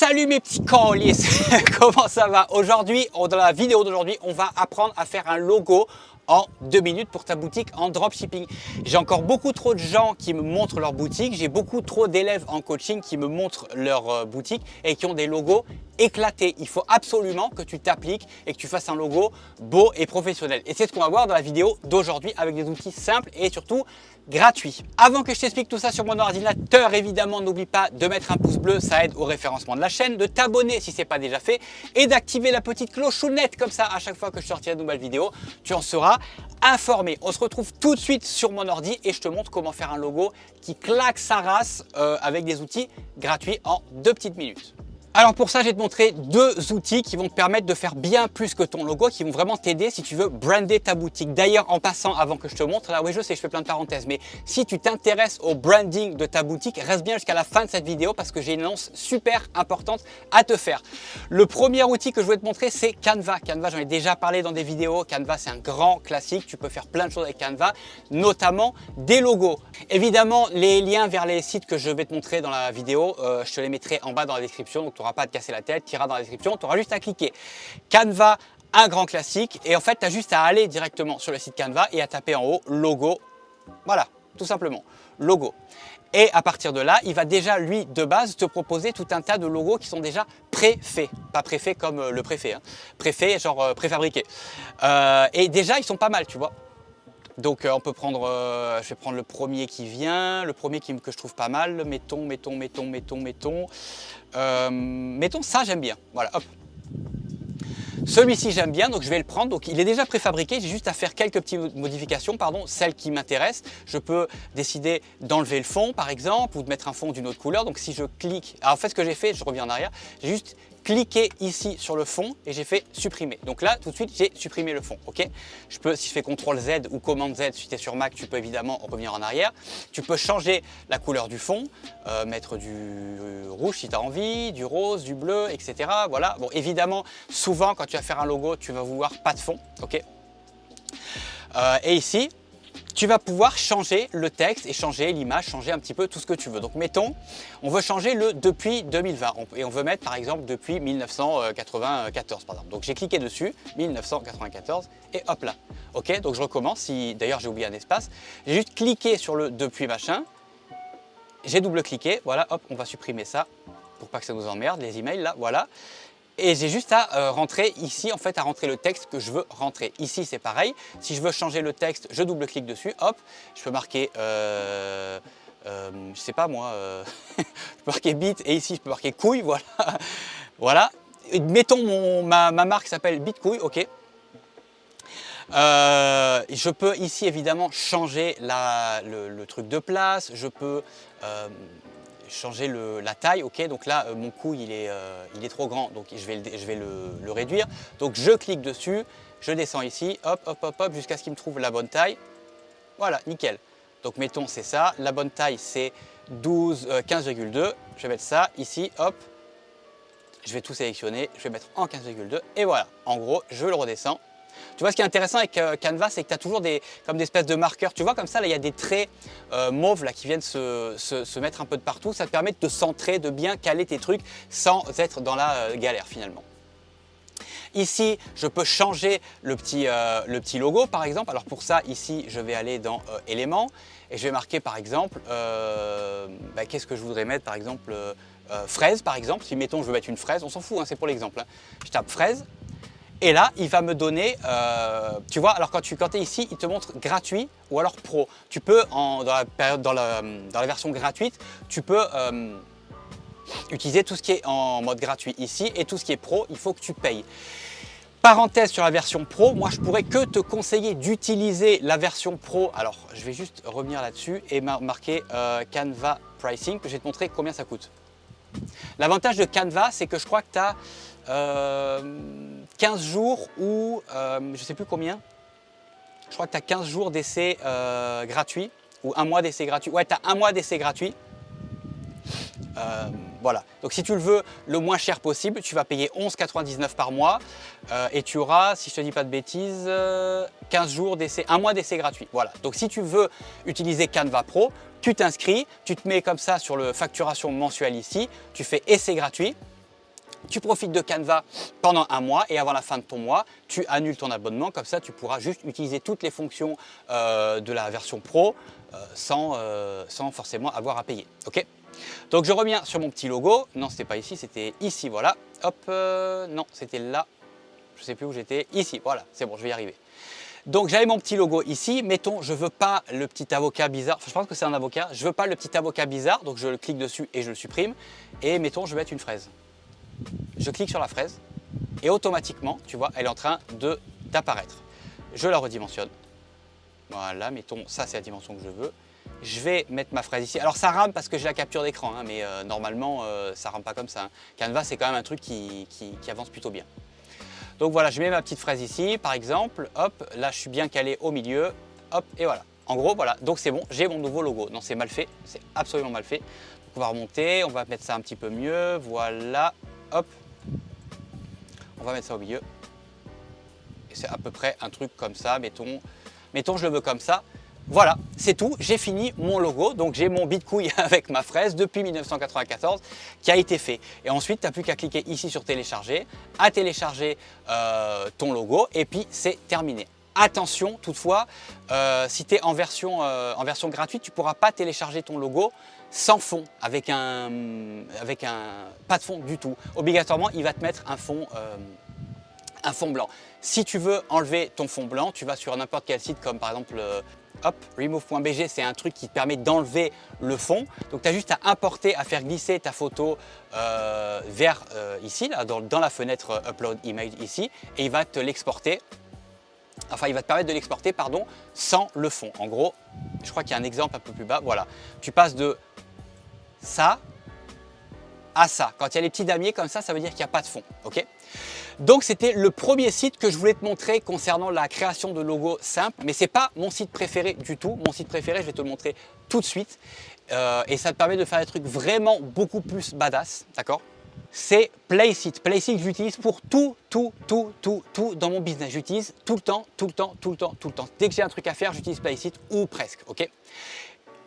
Salut mes petits colis, comment ça va? Aujourd'hui, dans la vidéo d'aujourd'hui, on va apprendre à faire un logo en 2 minutes pour ta boutique en dropshipping. J'ai encore beaucoup trop de gens qui me montrent leur boutique, j'ai beaucoup trop d'élèves en coaching qui me montrent leur boutique et qui ont des logos éclatés. Il faut absolument que tu t'appliques et que tu fasses un logo beau et professionnel. Et c'est ce qu'on va voir dans la vidéo d'aujourd'hui avec des outils simples et surtout gratuits. Avant que je t'explique tout ça sur mon ordinateur, évidemment, n'oublie pas de mettre un pouce bleu, ça aide au référencement de la chaîne, de t'abonner si ce n'est pas déjà fait et d'activer la petite clochonnette comme ça à chaque fois que je sortirai de nouvelles vidéos, tu en seras informé. On se retrouve tout de suite sur mon ordi et je te montre comment faire un logo qui claque sa race avec des outils gratuits en 2 petites minutes. Alors pour ça, je vais te montrer 2 outils qui vont te permettre de faire bien plus que ton logo, qui vont vraiment t'aider si tu veux brander ta boutique. D'ailleurs, en passant, avant que je te montre, là oui je sais, je fais plein de parenthèses, mais si tu t'intéresses au branding de ta boutique, reste bien jusqu'à la fin de cette vidéo parce que j'ai une annonce super importante à te faire. Le premier outil que je vais te montrer, c'est Canva. Canva, j'en ai déjà parlé dans des vidéos. Canva, c'est un grand classique. Tu peux faire plein de choses avec Canva, notamment des logos. Évidemment, les liens vers les sites que je vais te montrer dans la vidéo, je te les mettrai en bas dans la description. Donc, tu n'auras pas à te casser la tête, tu iras dans la description, tu auras juste à cliquer. Canva, un grand classique. Et en fait, tu as juste à aller directement sur le site Canva et à taper en haut logo. Voilà, tout simplement, logo. Et à partir de là, il va déjà, lui, de base, te proposer tout un tas de logos qui sont déjà préfaits. Pas préfaits comme le préfet, hein. Préfaits, genre préfabriqués. Et déjà, ils sont pas mal, tu vois. Donc on peut prendre, je vais prendre le premier qui vient, le premier que je trouve pas mal, mettons ça j'aime bien, voilà, hop. Celui-ci j'aime bien, donc je vais le prendre, donc il est déjà préfabriqué, j'ai juste à faire quelques petites modifications, celles qui m'intéressent. Je peux décider d'enlever le fond par exemple, ou de mettre un fond d'une autre couleur, donc si je clique, alors en fait ce que j'ai fait, je reviens en arrière, j'ai juste cliquer ici sur le fond et j'ai fait supprimer. Donc là, tout de suite, j'ai supprimé le fond. Ok. Je peux, si je fais CTRL Z ou commande Z, si tu es sur Mac, tu peux évidemment revenir en arrière. Tu peux changer la couleur du fond, mettre du rouge si tu as envie, du rose, du bleu, etc. Voilà. Bon, évidemment, souvent, quand tu vas faire un logo, tu vas vouloir pas de fond. Ok. Et ici, tu vas pouvoir changer le texte et changer l'image, changer un petit peu tout ce que tu veux. Donc mettons, on veut changer le depuis 2020 et on veut mettre par exemple depuis 1994 par exemple. Donc j'ai cliqué dessus, 1994 et hop là. Ok, donc je recommence, si d'ailleurs j'ai oublié un espace, j'ai juste cliqué sur le depuis machin, j'ai double-cliqué, voilà, hop, on va supprimer ça pour pas que ça nous emmerde, les emails là, voilà. Et j'ai juste à rentrer ici, en fait, à rentrer le texte que je veux rentrer. Ici, c'est pareil. Si je veux changer le texte, je double-clique dessus, hop, je peux marquer, je sais pas moi, je peux marquer bit et ici, je peux marquer couille, voilà. Voilà. Et mettons ma marque s'appelle Bitcouille, ok. Je peux ici, évidemment, changer le truc de place. Je peux changer la taille, ok, donc là mon couille il est trop grand, donc je vais le réduire, donc je clique dessus, je descends ici, hop hop hop hop jusqu'à ce qu'il me trouve la bonne taille, voilà, nickel. Donc mettons c'est ça, la bonne taille c'est 15,2, je vais mettre ça ici, hop, je vais tout sélectionner, je vais mettre en 15,2 et voilà, en gros je le redescends. Tu vois, ce qui est intéressant avec Canva, c'est que tu as toujours comme des espèces de marqueurs. Tu vois, comme ça, là, il y a des traits mauves là, qui viennent se mettre un peu de partout. Ça te permet de te centrer, de bien caler tes trucs sans être dans la galère finalement. Ici, je peux changer le petit logo, par exemple. Alors pour ça, ici, je vais aller dans éléments et je vais marquer, par exemple, qu'est-ce que je voudrais mettre, par exemple, fraise, par exemple. Si, mettons, je veux mettre une fraise, on s'en fout, hein, c'est pour l'exemple. Hein. Je tape fraise. Et là, il va me donner, tu vois, alors quand tu es ici, il te montre gratuit ou alors pro. Tu peux, dans la version gratuite, tu peux utiliser tout ce qui est en mode gratuit ici et tout ce qui est pro, il faut que tu payes. Parenthèse sur la version pro, moi je pourrais que te conseiller d'utiliser la version pro. Alors, je vais juste revenir là-dessus et marquer Canva Pricing, que je vais te montrer combien ça coûte. L'avantage de Canva, c'est que je crois que tu as 15 jours ou je ne sais plus combien. Je crois que tu as 15 jours d'essai gratuit ou un mois d'essai gratuit. Ouais, tu as un mois d'essai gratuit. Voilà. Donc si tu le veux le moins cher possible, tu vas payer 11,99 € par mois et tu auras, si je te dis pas de bêtises, 15 jours d'essai, un mois d'essai gratuit. Voilà. Donc si tu veux utiliser Canva Pro, tu t'inscris, tu te mets comme ça sur le facturation mensuelle ici, tu fais essai gratuit. Tu profites de Canva pendant un mois et avant la fin de ton mois, tu annules ton abonnement. Comme ça, tu pourras juste utiliser toutes les fonctions de la version pro sans forcément avoir à payer. Ok? Donc je reviens sur mon petit logo. Non, c'était pas ici, c'était ici, voilà. Hop, non, c'était là. Je sais plus où j'étais. Ici, voilà, c'est bon, je vais y arriver. Donc j'avais mon petit logo ici. Mettons, je veux pas le petit avocat bizarre. Enfin, je pense que c'est un avocat. Je veux pas le petit avocat bizarre, donc je clique dessus et je le supprime. Et mettons, je vais mettre une fraise. Je clique sur la fraise et automatiquement, tu vois, elle est en train d'apparaître. Je la redimensionne. Voilà, mettons, ça c'est la dimension que je veux. Je vais mettre ma fraise ici. Alors ça rame parce que j'ai la capture d'écran, hein, mais normalement ça rame pas comme ça. Hein. Canva c'est quand même un truc qui avance plutôt bien. Donc voilà, je mets ma petite fraise ici par exemple. Hop, là je suis bien calé au milieu. Hop, et voilà. En gros, voilà, donc c'est bon, j'ai mon nouveau logo. Non, c'est mal fait, c'est absolument mal fait. Donc, on va remonter, on va mettre ça un petit peu mieux. Voilà, hop. On va mettre ça au milieu. Et c'est à peu près un truc comme ça, mettons je le veux comme ça. Voilà, c'est tout, j'ai fini mon logo, donc j'ai mon bitcouille avec ma fraise depuis 1994 qui a été fait. Et ensuite, tu n'as plus qu'à cliquer ici sur télécharger, à télécharger ton logo et puis c'est terminé. Attention toutefois, si tu es en version gratuite, tu ne pourras pas télécharger ton logo sans fond, avec un pas de fond du tout. Obligatoirement, il va te mettre un fond blanc. Si tu veux enlever ton fond blanc, tu vas sur n'importe quel site comme par exemple hop, remove.bg, c'est un truc qui te permet d'enlever le fond. Donc tu as juste à importer, à faire glisser ta photo vers ici, là, dans la fenêtre Upload Image ici, et il va te l'exporter. Enfin, il va te permettre de l'exporter, pardon, sans le fond. En gros, je crois qu'il y a un exemple un peu plus bas. Voilà, tu passes de ça à ça. Quand il y a les petits damiers comme ça veut dire qu'il n'y a pas de fond. Ok? Donc c'était le premier site que je voulais te montrer concernant la création de logos simples, mais ce n'est pas mon site préféré du tout. Mon site préféré, je vais te le montrer tout de suite. Et ça te permet de faire des trucs vraiment beaucoup plus badass, d'accord? C'est Placeit. Placeit, j'utilise pour tout dans mon business. J'utilise tout le temps. Dès que j'ai un truc à faire, j'utilise Placeit ou presque, ok?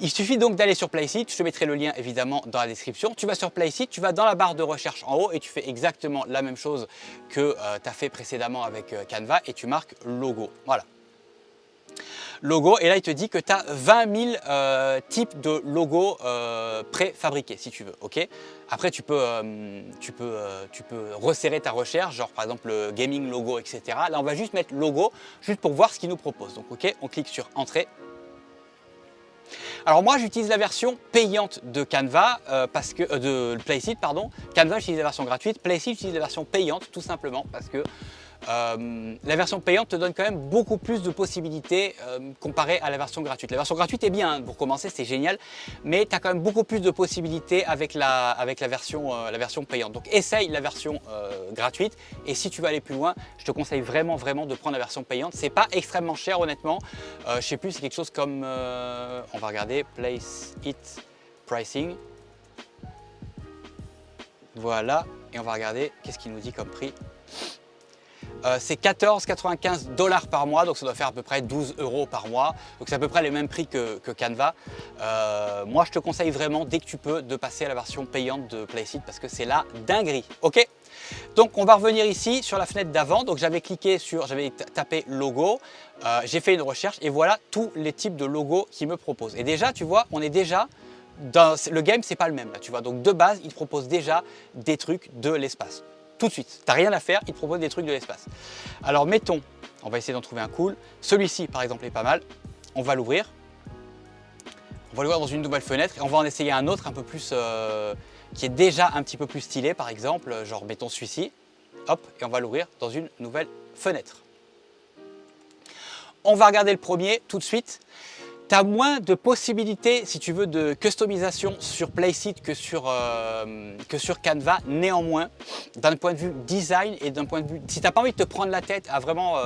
Il suffit donc d'aller sur Placeit, je te mettrai le lien évidemment dans la description. Tu vas sur Placeit, tu vas dans la barre de recherche en haut et tu fais exactement la même chose que tu as fait précédemment avec Canva et tu marques logo. Voilà. Logo, et là il te dit que tu as 20 000 types de logos préfabriqués si tu veux. Ok. Après tu peux resserrer ta recherche, genre par exemple le gaming logo, etc. Là on va juste mettre logo, juste pour voir ce qu'il nous propose. Donc ok, on clique sur entrée. Alors moi j'utilise la version payante de Canva, de Placeit, pardon. Canva j'utilise la version gratuite, Placeit j'utilise la version payante tout simplement parce que la version payante te donne quand même beaucoup plus de possibilités comparé à la version gratuite. La version gratuite est bien, hein, pour commencer c'est génial, mais tu as quand même beaucoup plus de possibilités avec la version payante. Donc essaye la version gratuite et si tu veux aller plus loin, je te conseille vraiment de prendre la version payante. C'est pas extrêmement cher honnêtement, je sais plus, c'est quelque chose comme, on va regarder, Placeit Pricing. Voilà, et on va regarder qu'est-ce qu'il nous dit comme prix. C'est 14,95 $ par mois, donc ça doit faire à peu près 12 € par mois. Donc c'est à peu près les mêmes prix que Canva. Moi je te conseille vraiment dès que tu peux de passer à la version payante de Placeit parce que c'est la dinguerie. Ok, donc on va revenir ici sur la fenêtre d'avant. Donc j'avais tapé logo, j'ai fait une recherche et voilà tous les types de logos qu'il me propose. Et déjà tu vois, on est déjà dans le game, c'est pas le même là, tu vois. Donc de base, il te propose déjà des trucs de l'espace. Tout de suite, tu n'as rien à faire, il te propose des trucs de l'espace. Alors mettons, on va essayer d'en trouver un cool. Celui-ci par exemple est pas mal. On va l'ouvrir. On va l'ouvrir dans une nouvelle fenêtre et on va en essayer un autre un peu plus, qui est déjà un petit peu plus stylé par exemple, genre mettons celui-ci. Hop, et on va l'ouvrir dans une nouvelle fenêtre. On va regarder le premier tout de suite. Tu as moins de possibilités, si tu veux, de customisation sur Placeit que sur Canva. Néanmoins, d'un point de vue design et d'un point de vue... Si tu n'as pas envie de te prendre la tête à vraiment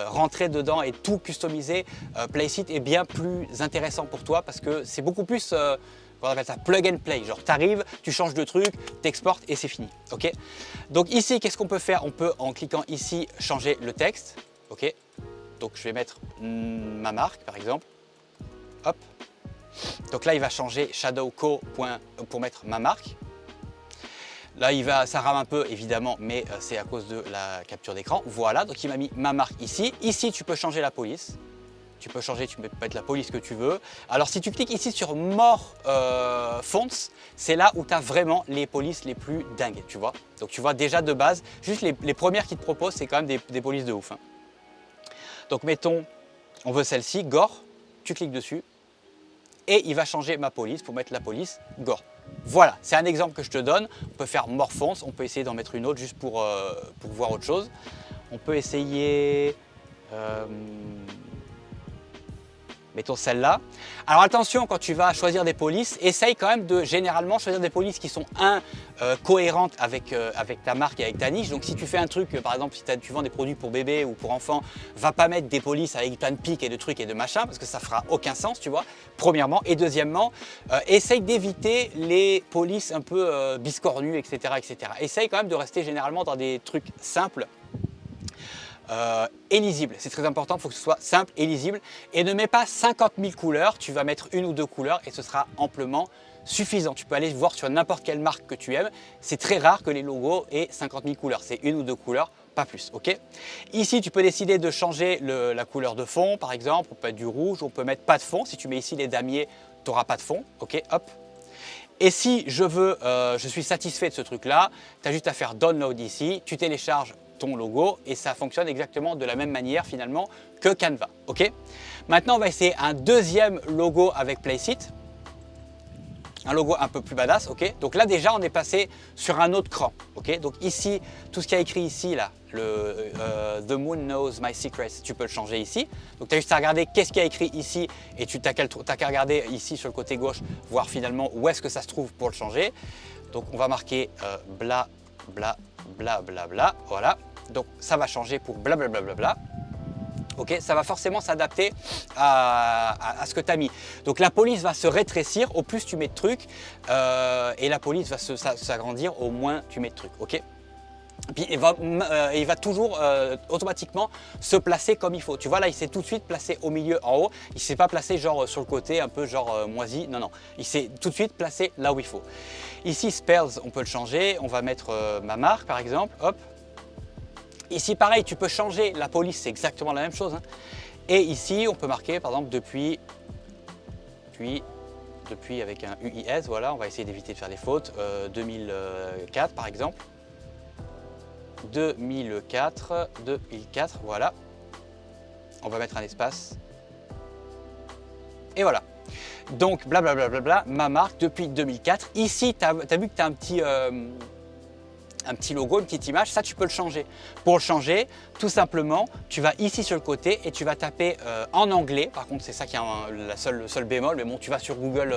rentrer dedans et tout customiser, Placeit est bien plus intéressant pour toi parce que c'est beaucoup plus... on appelle ça plug and play, genre tu arrives, tu changes de truc, tu exportes et c'est fini. Ok. Donc ici, qu'est-ce qu'on peut faire? On peut, en cliquant ici, changer le texte. Ok. Donc je vais mettre ma marque par exemple. Hop. Donc là, il va changer Shadow Co. pour mettre ma marque. Là, ça rame un peu évidemment, mais c'est à cause de la capture d'écran. Voilà, donc il m'a mis ma marque ici. Ici, tu peux changer la police. Tu peux changer, tu peux mettre la police que tu veux. Alors si tu cliques ici sur More Fonts, c'est là où tu as vraiment les polices les plus dingues, tu vois. Donc tu vois déjà de base, juste les premières qui te proposent, c'est quand même des polices de ouf. Hein. Donc mettons, on veut celle-ci, Gore, tu cliques dessus et il va changer ma police pour mettre la police Gore. Voilà, c'est un exemple que je te donne. On peut faire More Fonts, on peut essayer d'en mettre une autre juste pour voir autre chose. On peut essayer... mettons celle-là. Alors attention, quand tu vas choisir des polices, essaye quand même de généralement choisir des polices qui sont cohérentes avec ta marque et avec ta niche. Donc si tu fais un truc, par exemple si tu vends des produits pour bébés ou pour enfants, va pas mettre des polices avec plein de pics et de trucs et de machins parce que ça fera aucun sens, tu vois, premièrement. Et deuxièmement, essaye d'éviter les polices un peu biscornues, etc., etc. Essaye quand même de rester généralement dans des trucs simples. Et lisible, c'est très important, il faut que ce soit simple et lisible et ne mets pas 50 000 couleurs, tu vas mettre une ou deux couleurs et ce sera amplement suffisant. Tu peux aller voir sur n'importe quelle marque que tu aimes, c'est très rare que les logos aient 50 000 couleurs, c'est une ou deux couleurs, pas plus, ok. Ici tu peux décider de changer la couleur de fond par exemple, on peut mettre du rouge, on peut mettre pas de fond, si tu mets ici les damiers, tu n'auras pas de fond, ok, hop. Et si je suis satisfait de ce truc là, tu as juste à faire download ici, tu télécharges ton logo et ça fonctionne exactement de la même manière finalement que Canva. Ok. Maintenant on va essayer un deuxième logo avec Placeit. Un logo un peu plus badass, ok. Donc là déjà on est passé sur un autre cran, ok. Donc ici, tout ce qui a écrit ici là, The Moon Knows My Secrets, tu peux le changer ici. Donc tu as juste à regarder qu'est-ce qu'il y a écrit ici et tu n'as qu'à regarder ici sur le côté gauche, voir finalement où est-ce que ça se trouve pour le changer. Donc on va marquer bla bla bla bla bla, voilà. Donc ça va changer pour bla bla bla bla bla. Ok, ça va forcément s'adapter à ce que tu as mis. Donc la police va se rétrécir au plus tu mets de trucs et la police va s'agrandir au moins tu mets de trucs. Ok. Puis il va toujours automatiquement se placer comme il faut. Tu vois là, il s'est tout de suite placé au milieu en haut. Il ne s'est pas placé genre sur le côté un peu genre moisi. Non, non. Il s'est tout de suite placé là où il faut. Ici, Spells, on peut le changer. On va mettre ma marque par exemple. Hop. Ici, pareil, tu peux changer la police, c'est exactement la même chose. Hein. Et ici, on peut marquer par exemple depuis avec un UIS. Voilà, on va essayer d'éviter de faire des fautes. 2004 par exemple. 2004, voilà. On va mettre un espace. Et voilà. Donc, blablabla, ma marque depuis 2004. Ici, tu as vu que tu as un petit logo, une petite image, ça tu peux le changer. Pour le changer, tout simplement, tu vas ici sur le côté et tu vas taper en anglais. Par contre, c'est ça qui est le seul bémol, mais bon, tu vas sur Google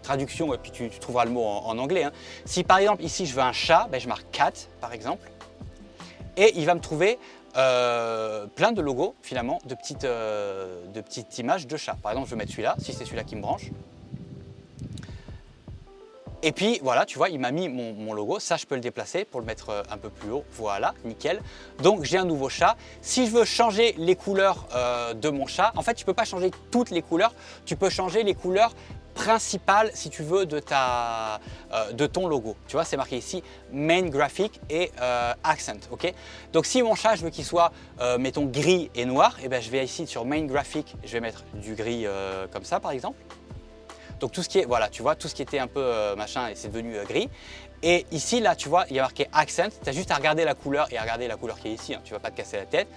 Traduction et puis tu trouveras le mot en anglais. Hein. Si par exemple, ici, je veux un chat, ben, je marque cat, par exemple. Et il va me trouver plein de logos, finalement, de petites images de chat. Par exemple, je vais mettre celui-là, si c'est celui-là qui me branche. Et puis voilà, tu vois, il m'a mis mon logo. Ça, je peux le déplacer pour le mettre un peu plus haut. Voilà, nickel. Donc, j'ai un nouveau chat. Si je veux changer les couleurs de mon chat, en fait, tu ne peux pas changer toutes les couleurs. Tu peux changer les couleurs principales, si tu veux, de ton logo. Tu vois, c'est marqué ici Main Graphic et Accent. Ok. Donc, si mon chat, je veux qu'il soit, mettons, gris et noir, et ben, je vais ici sur Main Graphic, je vais mettre du gris comme ça, par exemple. Donc tout ce qui est, voilà, tu vois, tout ce qui était un peu machin et c'est devenu gris. Et ici, là, tu vois, il y a marqué Accent. Tu as juste à regarder la couleur et à regarder la couleur qui est ici. Hein, tu ne vas pas te casser la tête.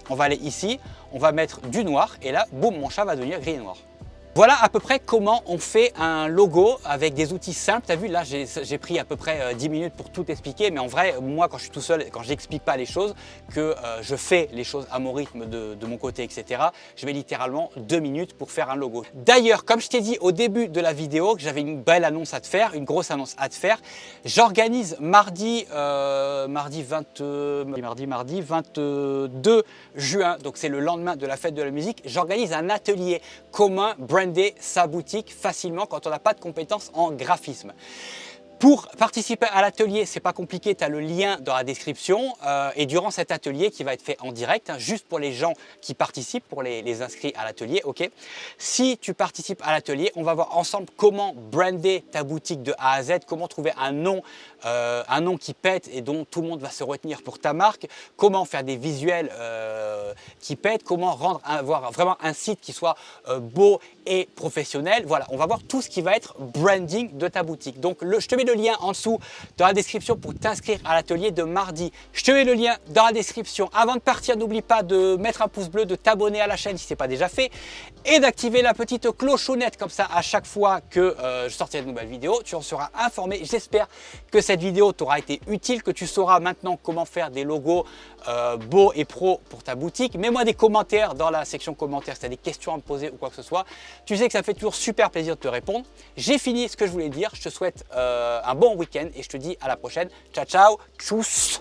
On va aller ici, on va mettre du noir et là, boum, mon chat va devenir gris et noir. Voilà à peu près comment on fait un logo avec des outils simples. Tu as vu, là, j'ai pris à peu près 10 minutes pour tout expliquer. Mais en vrai, moi, quand je suis tout seul, quand je n'explique pas les choses, que je fais les choses à mon rythme de mon côté, etc., je mets littéralement 2 minutes pour faire un logo. D'ailleurs, comme je t'ai dit au début de la vidéo, que j'avais une belle annonce à te faire, une grosse annonce à te faire, j'organise mardi 22 juin, donc c'est le lendemain de la fête de la musique, j'organise un atelier commun brander sa boutique facilement quand on n'a pas de compétences en graphisme. Pour participer à l'atelier, c'est pas compliqué, tu as le lien dans la description et durant cet atelier qui va être fait en direct, hein, juste pour les gens qui participent, pour les inscrits à l'atelier, ok. Si tu participes à l'atelier, on va voir ensemble comment brander ta boutique de A à Z, comment trouver un nom un nom qui pète et dont tout le monde va se retenir pour ta marque, comment faire des visuels qui pètent, comment avoir vraiment un site qui soit beau et professionnel. Voilà, on va voir tout ce qui va être branding de ta boutique. Donc je te mets le lien en dessous dans la description pour t'inscrire à l'atelier de mardi. Je te mets le lien dans la description. Avant de partir, n'oublie pas de mettre un pouce bleu, de t'abonner à la chaîne si ce n'est pas déjà fait et d'activer la petite clochonnette, comme ça à chaque fois que je sortirai de nouvelles vidéos, tu en seras informé. J'espère que cette vidéo t'aura été utile, que tu sauras maintenant comment faire des logos beaux et pro pour ta boutique. Mets-moi des commentaires dans la section commentaires si tu as des questions à me poser ou quoi que ce soit. Tu sais que ça fait toujours super plaisir de te répondre. J'ai fini ce que je voulais dire. Je te souhaite un bon week-end et je te dis à la prochaine. Ciao, ciao. Tchuss.